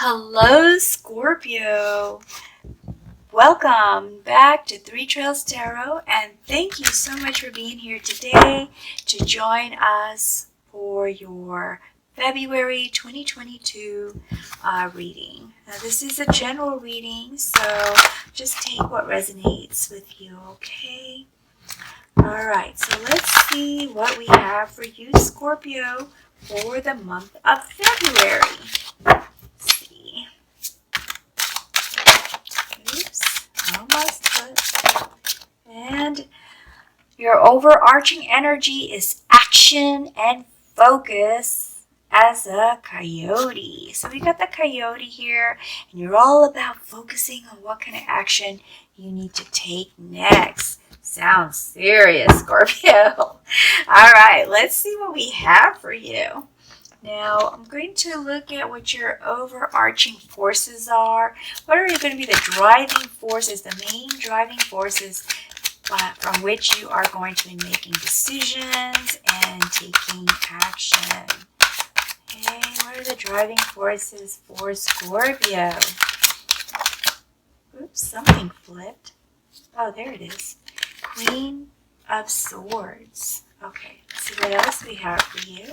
Hello, Scorpio. Welcome back to Three Trails Tarot, and thank you so much for being here today to join us for your February 2022 reading. Now, this is a general reading, so just take what resonates with you, okay? All right, so let's see what we have for you, Scorpio, for the month of February. And your overarching energy is action and focus as a coyote. So we got the coyote here, and you're all about focusing on what kind of action you need to take next. Sounds serious, Scorpio. All right, let's see what we have for you. Now, I'm going to look at what your overarching forces are. What are going to be the driving forces, the main driving forces from which you are going to be making decisions and taking action? Okay, what are the driving forces for Scorpio? Oops, something flipped. Oh, there it is. Queen of Swords. Okay, let's see what else we have for you.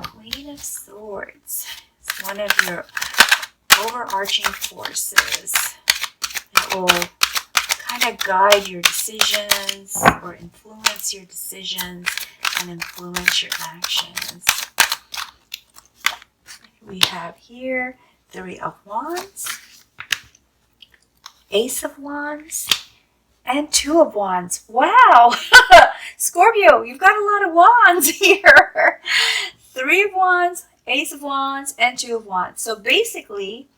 Queen of Swords is one of your overarching forces that will kind of guide your decisions or influence your decisions and influence your actions. We have here Three of Wands, Ace of Wands, and Two of Wands. Wow! Scorpio, you've got a lot of wands here. Three of Wands, Ace of Wands, and Two of Wands. So basically,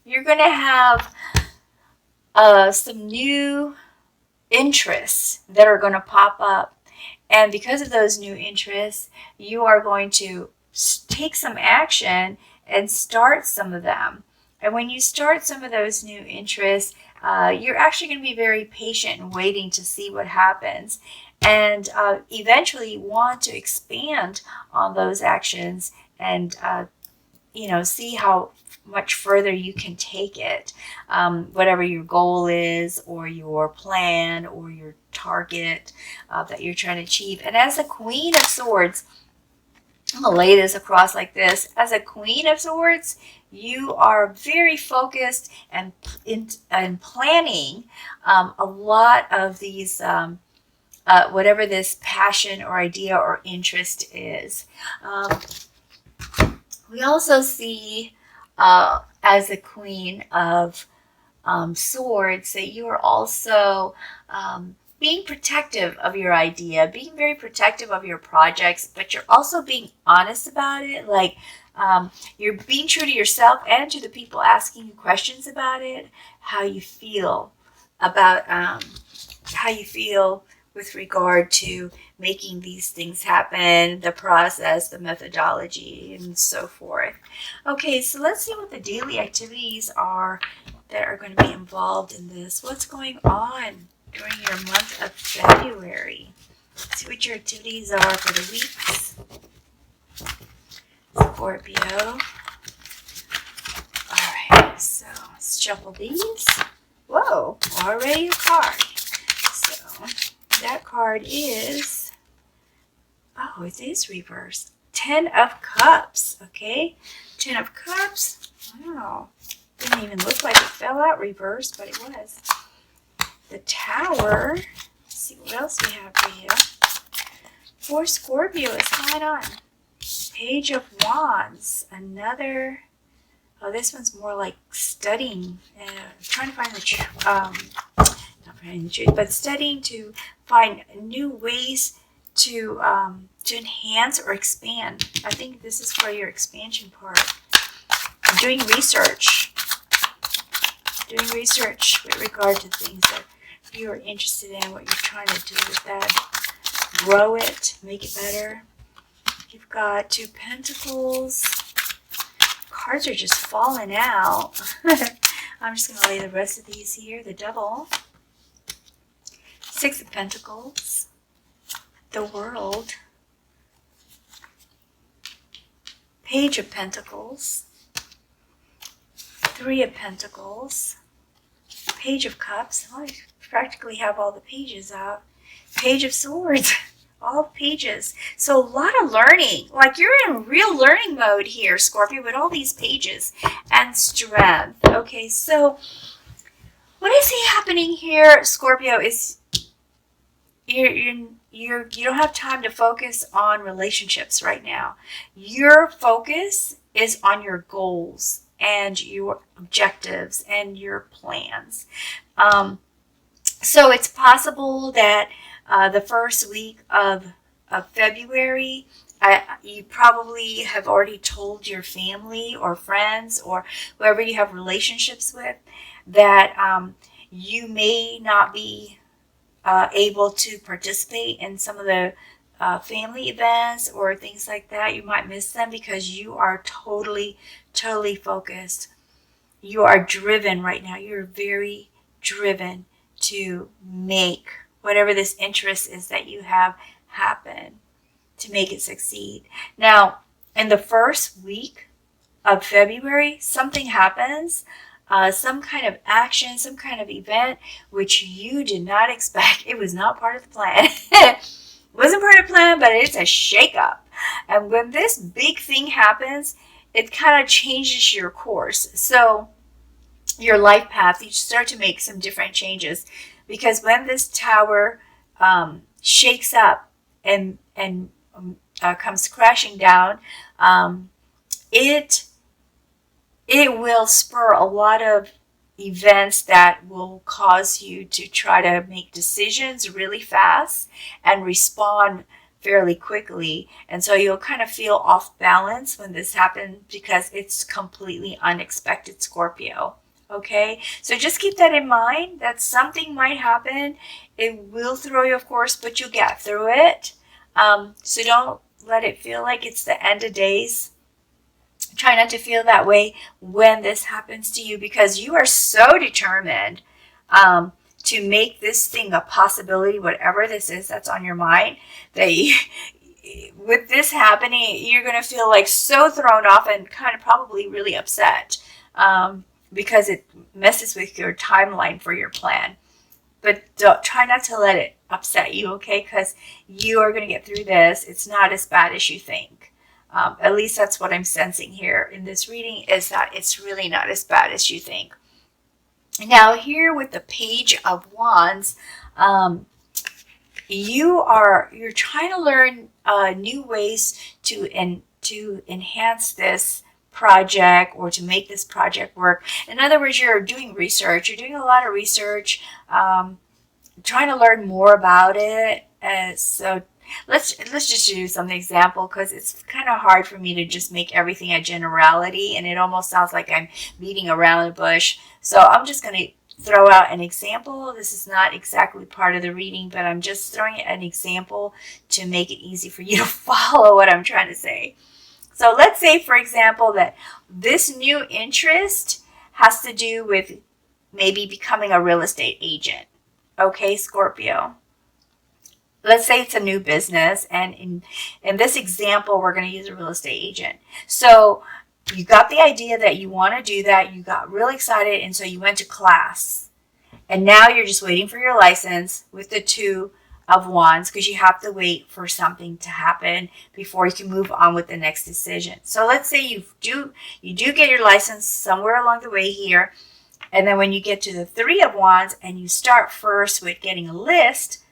you're going to have some new interests that are going to pop up. And because of those new interests, you are going to take some action and start some of them. And when you start some of those new interests, you're actually going to be very patient and waiting to see what happens. And eventually want to expand on those actions and, see how much further you can take it, whatever your goal is or your plan or your target that you're trying to achieve. And as a Queen of Swords, I'm going to lay this across like this. As a Queen of Swords, you are very focused and planning a lot of these whatever this passion or idea or interest is. We also see as a Queen of Swords that you are also being protective of your idea, being very protective of your projects, but you're also being honest about it. Like you're being true to yourself and to the people asking you questions about it, how you feel about how you feel with regard to making these things happen, the process, the methodology, and so forth. Okay, so let's see what the daily activities are that are going to be involved in this. What's going on during your month of February? Let's see what your activities are for the weeks. Scorpio. Alright, so let's shuffle these. Whoa, already a card. So that card is, oh, it is reversed. 10 of Cups, okay? 10 of Cups, wow. Didn't even look like it fell out reversed, but it was. The Tower, let's see what else we have for you. For Scorpio, what's going on? Page of Wands, another, oh, this one's more like studying. I'm trying to find the truth. Not finding the truth, but studying to find new ways to enhance or expand. I think this is for your expansion part. Doing research with regard to things that you are interested in, what you're trying to do with that. Grow it, make it better. You've got Two Pentacles. Cards are just falling out. I'm just going to lay the rest of these here. The Devil. Six of Pentacles. The World. Page of Pentacles. Three of Pentacles, Page of Cups. I practically have all the pages out. Page of Swords, all pages. So a lot of learning. Like you're in real learning mode here, Scorpio, with all these pages. And Strength. Okay, so what I see happening here, Scorpio, is you don't have time to focus on relationships right now. Your focus is on your goals and your objectives and your plans. So it's possible that the first week of February, you probably have already told your family or friends or whoever you have relationships with that you may not be able to participate in some of the family events or things like that. You might miss them because you are totally focused. You are driven right now. You're very driven to make whatever this interest is that you have happen, to make it succeed. Now, in the first week of February, something happens. Some kind of action, some kind of event, which you did not expect. It was not part of the plan. It wasn't part of the plan, but it's a shakeup. And when this big thing happens, it kind of changes your course. So your life path, you start to make some different changes. Because when this tower shakes up and comes crashing down, it will spur a lot of events that will cause you to try to make decisions really fast and respond fairly quickly. And so you'll kind of feel off balance when this happens because it's completely unexpected, Scorpio. Okay, so just keep that in mind, that something might happen. It will throw you, of course, but you'll get through it. So don't let it feel like it's the end of days. Try not to feel that way when this happens to you, because you are so determined to make this thing a possibility, whatever this is that's on your mind, that with this happening, you're going to feel like so thrown off and kind of probably really upset because it messes with your timeline for your plan. But try not to let it upset you, okay? Because you are going to get through this. It's not as bad as you think. At least that's what I'm sensing here in this reading, is that it's really not as bad as you think. Now here with the Page of Wands, you're trying to learn new ways to enhance this project or to make this project work. In other words, you're doing research. You're doing a lot of research, trying to learn more about it. So let's just do some example, because it's kind of hard for me to just make everything a generality, and it almost sounds like I'm beating around the bush. So I'm just going to throw out an example. This is not exactly part of the reading, but I'm just throwing an example to make it easy for you to follow what I'm trying to say. So let's say, for example, that this new interest has to do with maybe becoming a real estate agent. Okay, Scorpio. Let's say it's a new business, and in this example, we're going to use a real estate agent. So you got the idea that you want to do that. You got real excited, and so you went to class. And now you're just waiting for your license with the Two of Wands, because you have to wait for something to happen before you can move on with the next decision. So let's say you do get your license somewhere along the way here, and then when you get to the Three of Wands and you start first with getting a list,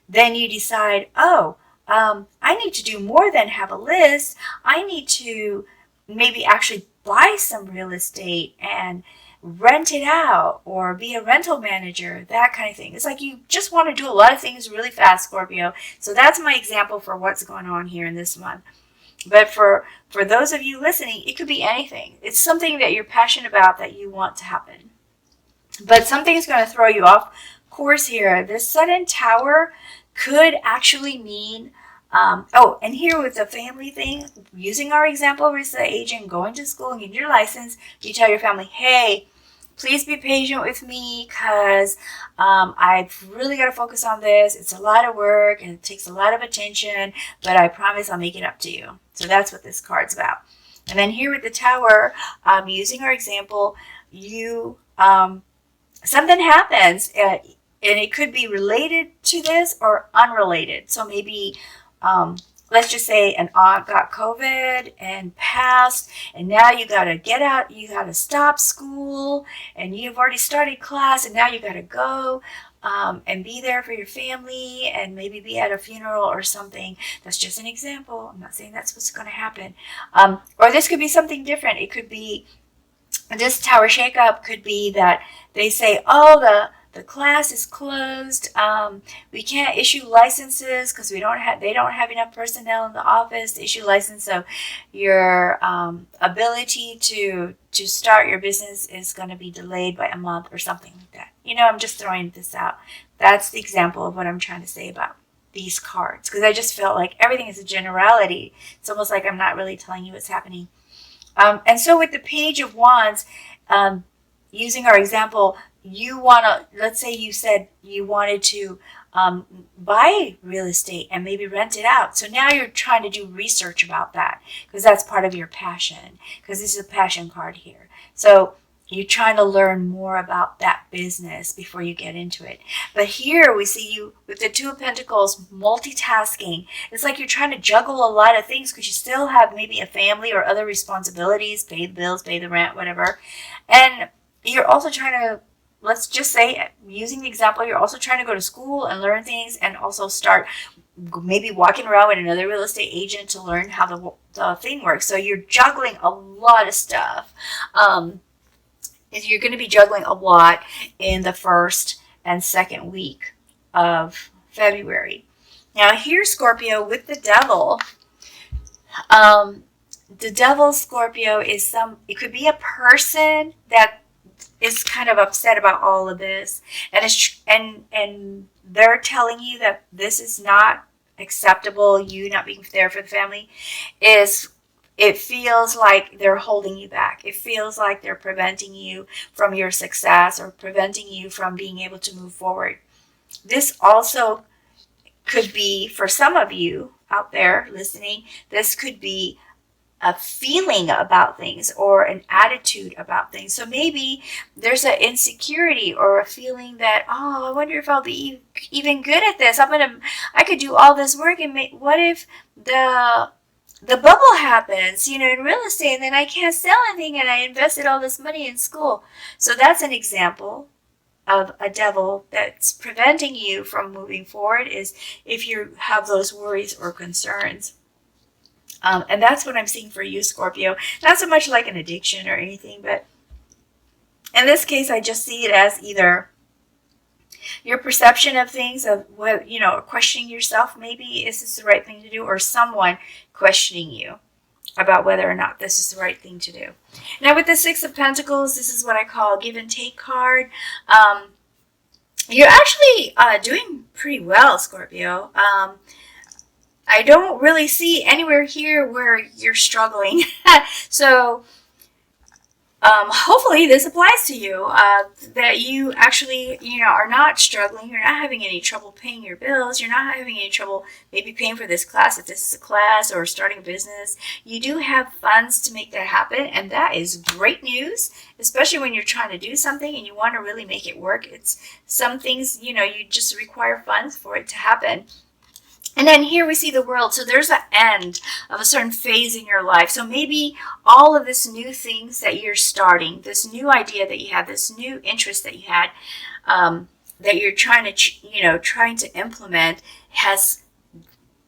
then you decide, I need to do more than have a list. I need to maybe actually buy some real estate and rent it out, or be a rental manager, that kind of thing. It's like you just want to do a lot of things really fast, Scorpio. So that's my example for what's going on here in this month. But for those of you listening, it could be anything. It's something that you're passionate about that you want to happen. But something's going to throw you off course here. This sudden tower could actually mean, and here with the family thing, using our example with the agent going to school and getting your license, you tell your family, hey, please be patient with me, because I've really got to focus on this. It's a lot of work and it takes a lot of attention, but I promise I'll make it up to you. So that's what this card's about. And then here with the Tower, using our example, you something happens, and it could be related to this or unrelated. So maybe, let's just say an aunt got COVID and passed, and now you got to get out, you got to stop school, and you've already started class, and now you got to go and be there for your family, and maybe be at a funeral or something. That's just an example. I'm not saying that's what's going to happen. Or this could be something different. It could be, this Tower shakeup could be that they say, oh, the class is closed. We can't issue licenses because they don't have enough personnel in the office to issue license. So your ability to start your business is going to be delayed by a month or something like that. I'm just throwing this out. That's the example of what I'm trying to say about these cards, because I just felt like everything is a generality. It's almost like I'm not really telling you what's happening. And so with the Page of Wands, using our example, you want to, let's say you said you wanted to buy real estate and maybe rent it out. So now you're trying to do research about that, because that's part of your passion, because this is a passion card here. So you're trying to learn more about that business before you get into it. But here we see you with the Two of Pentacles, multitasking. It's like you're trying to juggle a lot of things because you still have maybe a family or other responsibilities, pay the bills, pay the rent, whatever. And you're also trying to, let's just say, using the example, you're also trying to go to school and learn things, and also start maybe walking around with another real estate agent to learn how the thing works. So you're juggling a lot of stuff. You're going to be juggling a lot in the first and second week of February. Now here, Scorpio, with the Devil, the Devil, Scorpio, is it could be a person that is kind of upset about all of this, and they're telling you that this is not acceptable, you not being there for the family. It feels like they're holding you back. It feels like they're preventing you from your success, or preventing you from being able to move forward. This also could be, for some of you out there listening, this could be a feeling about things or an attitude about things. So maybe there's an insecurity or a feeling that, oh, I wonder if I'll be even good at this. I could do all this work, and what if the bubble happens, in real estate, and then I can't sell anything, and I invested all this money in school. So that's an example of a devil that's preventing you from moving forward, is if you have those worries or concerns. And that's what I'm seeing for you, Scorpio. Not so much like an addiction or anything, but in this case, I just see it as either your perception of things, of what, questioning yourself, maybe, is this the right thing to do, or someone questioning you about whether or not this is the right thing to do. Now with the Six of Pentacles, this is what I call a give and take card. You're actually doing pretty well, Scorpio. I don't really see anywhere here where you're struggling. So hopefully this applies to you, that you actually, are not struggling. You're not having any trouble paying your bills. You're not having any trouble maybe paying for this class, if this is a class, or starting a business. You do have funds to make that happen, and that is great news, especially when you're trying to do something and you want to really make it work. It's some things, you just require funds for it to happen. And then here we see the World. So there's an end of a certain phase in your life. So maybe all of this new things that you're starting, this new idea that you had, this new interest that you had, that you're trying to implement, has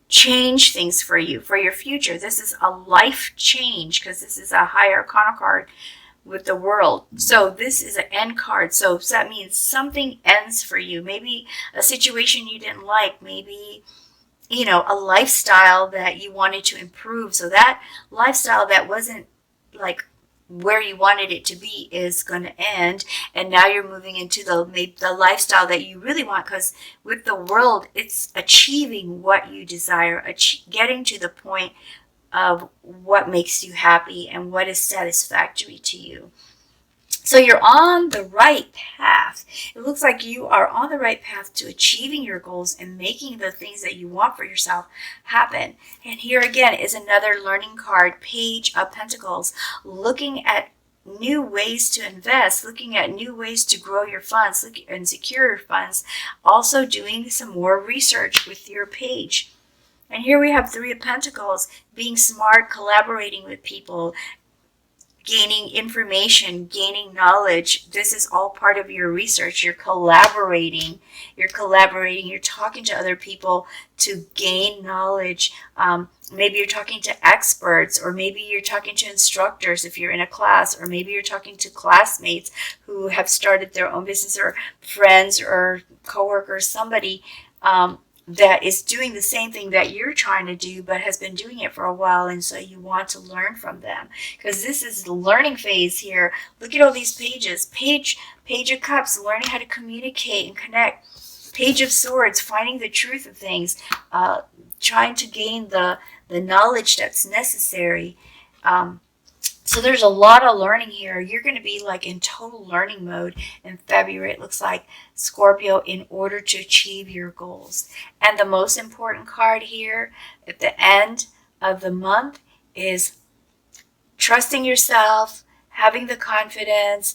changed things for you, for your future. This is a life change, because this is a high arcana card with the World. So this is an end card. So that means something ends for you. Maybe a situation you didn't like, maybe a lifestyle that you wanted to improve. So that lifestyle that wasn't like where you wanted it to be is going to end. And now you're moving into the lifestyle that you really want, because with the World, it's achieving what you desire, getting to the point of what makes you happy and what is satisfactory to you. So you're on the right path. It looks like you are on the right path to achieving your goals and making the things that you want for yourself happen. And here again is another learning card, Page of Pentacles, looking at new ways to invest, looking at new ways to grow your funds and secure your funds, also doing some more research with your page. And here we have Three of Pentacles, being smart, collaborating with people, gaining information, gaining knowledge. This is all part of your research. You're collaborating, you're talking to other people to gain knowledge. Maybe you're talking to experts, or maybe you're talking to instructors if you're in a class, or maybe you're talking to classmates who have started their own business, or friends or coworkers, somebody that is doing the same thing that you're trying to do, but has been doing it for a while, and so you want to learn from them, because this is the learning phase here. Look at all these pages. Page of Cups, learning how to communicate and connect. Page of Swords, finding the truth of things, trying to gain the knowledge that's necessary. So there's a lot of learning here. You're going to be like in total learning mode in February, it looks like, Scorpio, in order to achieve your goals. And the most important card here at the end of the month is trusting yourself, having the confidence,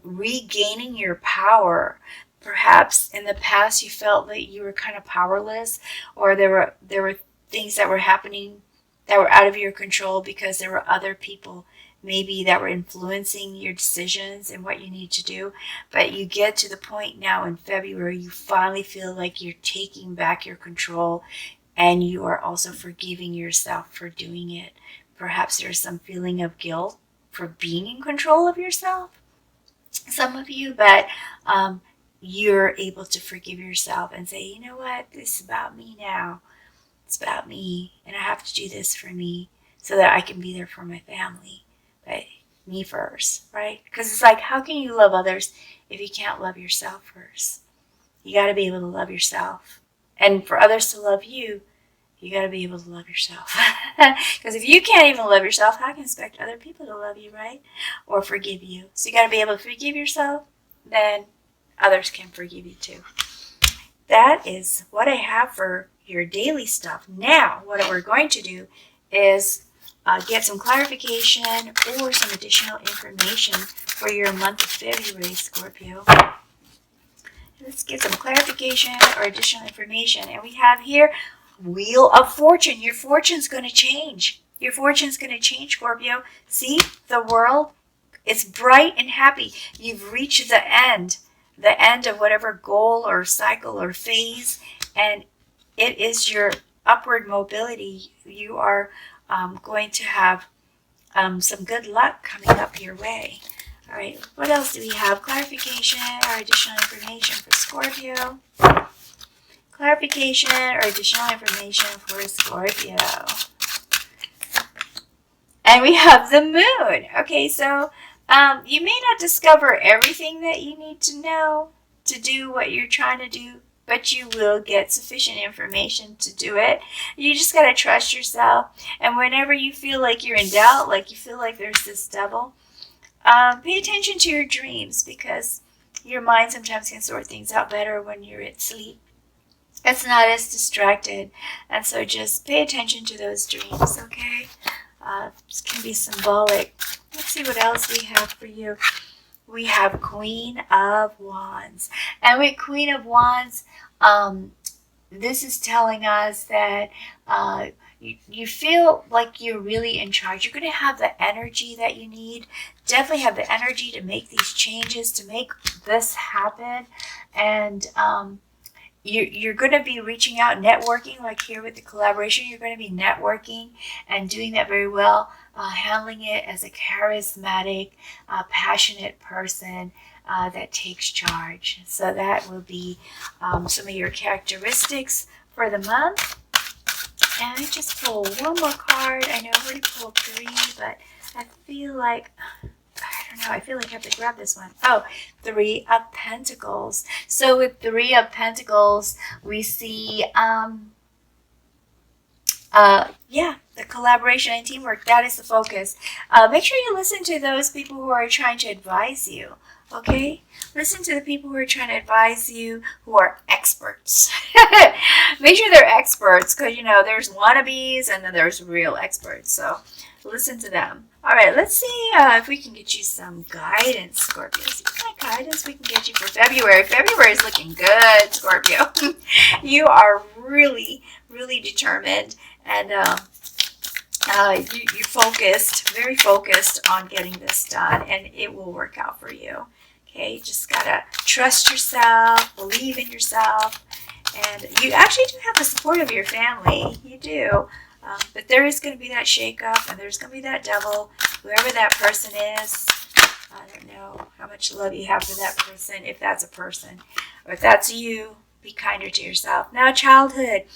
regaining your power. Perhaps in the past you felt that you were kind of powerless, or there were things that were happening that were out of your control because there were other people maybe that were influencing your decisions and what you need to do. But you get to the point now in February, you finally feel like you're taking back your control, and you are also forgiving yourself for doing it. Perhaps there's some feeling of guilt for being in control of yourself, some of you, but you're able to forgive yourself and say, you know what, this is about me now. It's about me, and I have to do this for me so that I can be there for my family. But me first, right? Because it's like, how can you love others if you can't love yourself first? You got to be able to love yourself. And for others to love you, you got to be able to love yourself. Because if you can't even love yourself, how can you expect other people to love you, right? Or forgive you? So you got to be able to forgive yourself, then others can forgive you too. That is what I have for your daily stuff. Now, what we're going to do is get some clarification or some additional information for your month of February, Scorpio. Let's get some clarification or additional information. And we have here Wheel of Fortune. Your fortune's going to change. Your fortune's going to change, Scorpio. See, the world is bright and happy. You've reached the end of whatever goal or cycle or phase, and it is your upward mobility. You are going to have some good luck coming up your way. All right, what else do we have? Clarification or additional information for Scorpio. Clarification or additional information for Scorpio. And we have the moon. Okay, so you may not discover everything that you need to know to do what you're trying to do, but you will get sufficient information to do it. You just got to trust yourself. And whenever you feel like you're in doubt, like you feel like there's this devil, pay attention to your dreams, because your mind sometimes can sort things out better when you're at sleep. It's not as distracted. And so just pay attention to those dreams, okay? This can be symbolic. Let's see what else we have for you. We have Queen of Wands. And with Queen of Wands, this is telling us that you feel like you're really in charge. You're going to have the energy that you need. Definitely have the energy to make these changes, to make this happen. And you're going to be reaching out, networking, like here with the collaboration. You're going to be networking and doing that very well, handling it as a charismatic, passionate person that takes charge. So that will be some of your characteristics for the month. And I just pull one more card. I know I've already pulled 3, but I feel like, I feel like I have to grab this one. Oh, 3 of Pentacles. So with 3 of Pentacles, we see Yeah, the collaboration and teamwork, that is the focus. Make sure you listen to those people who are trying to advise you, okay? Listen to the people who are trying to advise you, who are experts. Make sure they're experts, because, there's wannabes and then there's real experts. So listen to them. All right, let's see if we can get you some guidance, Scorpio. See what kind of guidance we can get you for February. February is looking good, Scorpio. You are really, really determined, and you're focused, very focused on getting this done, and it will work out for you. Okay, you just gotta trust yourself, believe in yourself, and you actually do have the support of your family. You do. But there is going to be that shake-up, and there's going to be that devil, whoever that person is. I don't know how much love you have for that person, if that's a person. Or if that's you, be kinder to yourself. Now, childhood.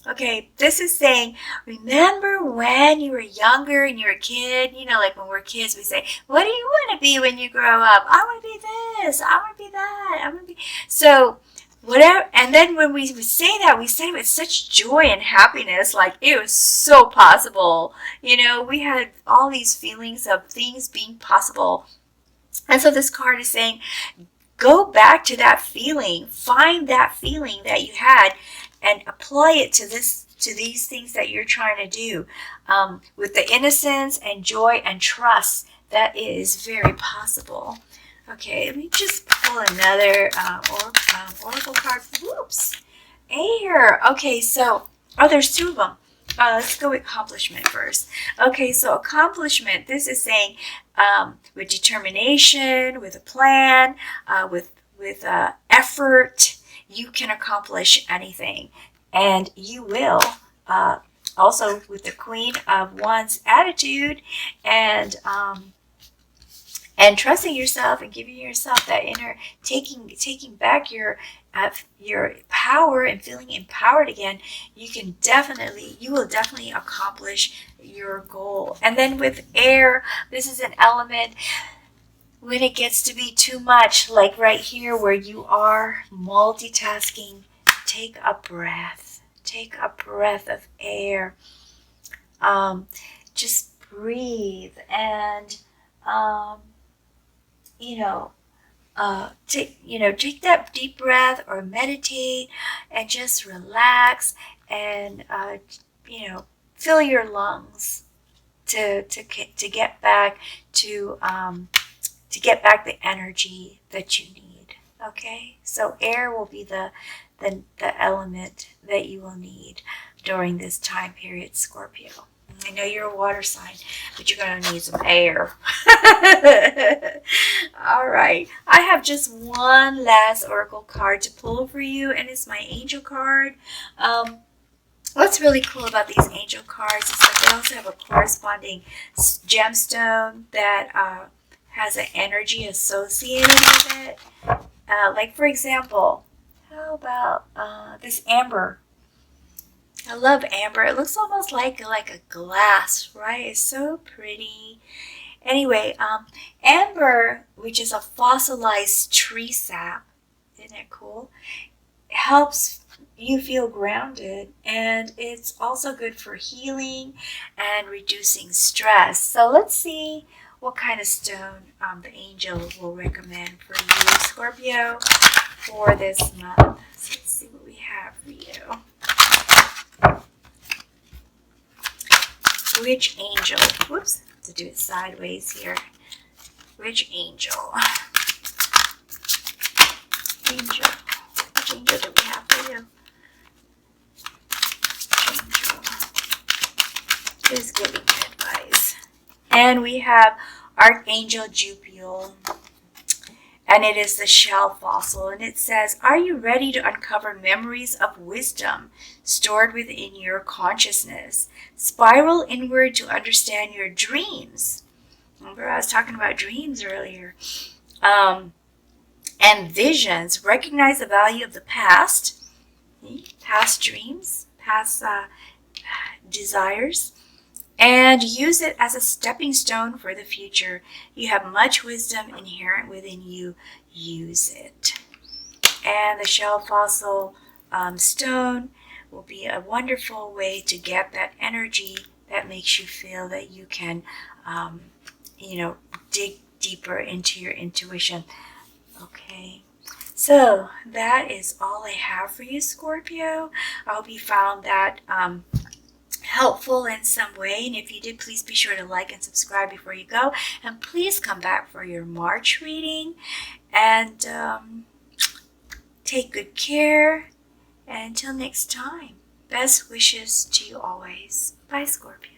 Okay, this is saying, remember when you were younger and you were a kid? Like when we're kids, we say, what do you want to be when you grow up? I want to be this. I want to be that. I want to be... So... whatever, and then when we say that, we say it with such joy and happiness, like it was so possible. We had all these feelings of things being possible. And so this card is saying, go back to that feeling, find that feeling that you had, and apply it to these things that you're trying to do, with the innocence and joy and trust that it is very possible. Okay, let me just pull another oracle card. Whoops. Air. Okay, so, there's two of them. Let's go with accomplishment first. Okay, so accomplishment, this is saying with determination, with a plan, with effort, you can accomplish anything. And you will. Also with the Queen of Wands attitude, and trusting yourself and giving yourself that inner, taking back your power and feeling empowered again, you will definitely accomplish your goal. And then with air, this is an element, when it gets to be too much, like right here where you are multitasking, take a breath. Take a breath of air. Just breathe and take that deep breath or meditate and just relax and, fill your lungs to get back to get back the energy that you need. Okay, so air will be the element that you will need during this time period, Scorpio. I know you're a water sign, but you're going to need some air. All right. I have just one last oracle card to pull for you, and it's my angel card. What's really cool about these angel cards is that they also have a corresponding gemstone that has an energy associated with it. Like, for example, how about this amber? I love amber. It looks almost like a glass, right? It's so pretty. Anyway, amber, which is a fossilized tree sap, isn't it cool? It helps you feel grounded, and it's also good for healing and reducing stress. So let's see what kind of stone the angel will recommend for you, Scorpio, for this month. So let's see what we have for you. Which angel, whoops, to do it sideways here. Which angel? Which angel do we have for you? Angel is giving advice. And we have Archangel Jupiter. And it is the shell fossil, and it says, are you ready to uncover memories of wisdom stored within your consciousness? Spiral inward to understand your dreams. Remember, I was talking about dreams earlier. And visions. Recognize the value of the past. Past dreams, past desires. And use it as a stepping stone for the future. You have much wisdom inherent within you. Use it. And the shell fossil stone will be a wonderful way to get that energy that makes you feel that you can, dig deeper into your intuition. Okay. So that is all I have for you, Scorpio. I hope you found that helpful in some way, and if you did, please be sure to like and subscribe before you go, and please come back for your March reading, and take good care, and until next time, best wishes to you always. Bye, Scorpio.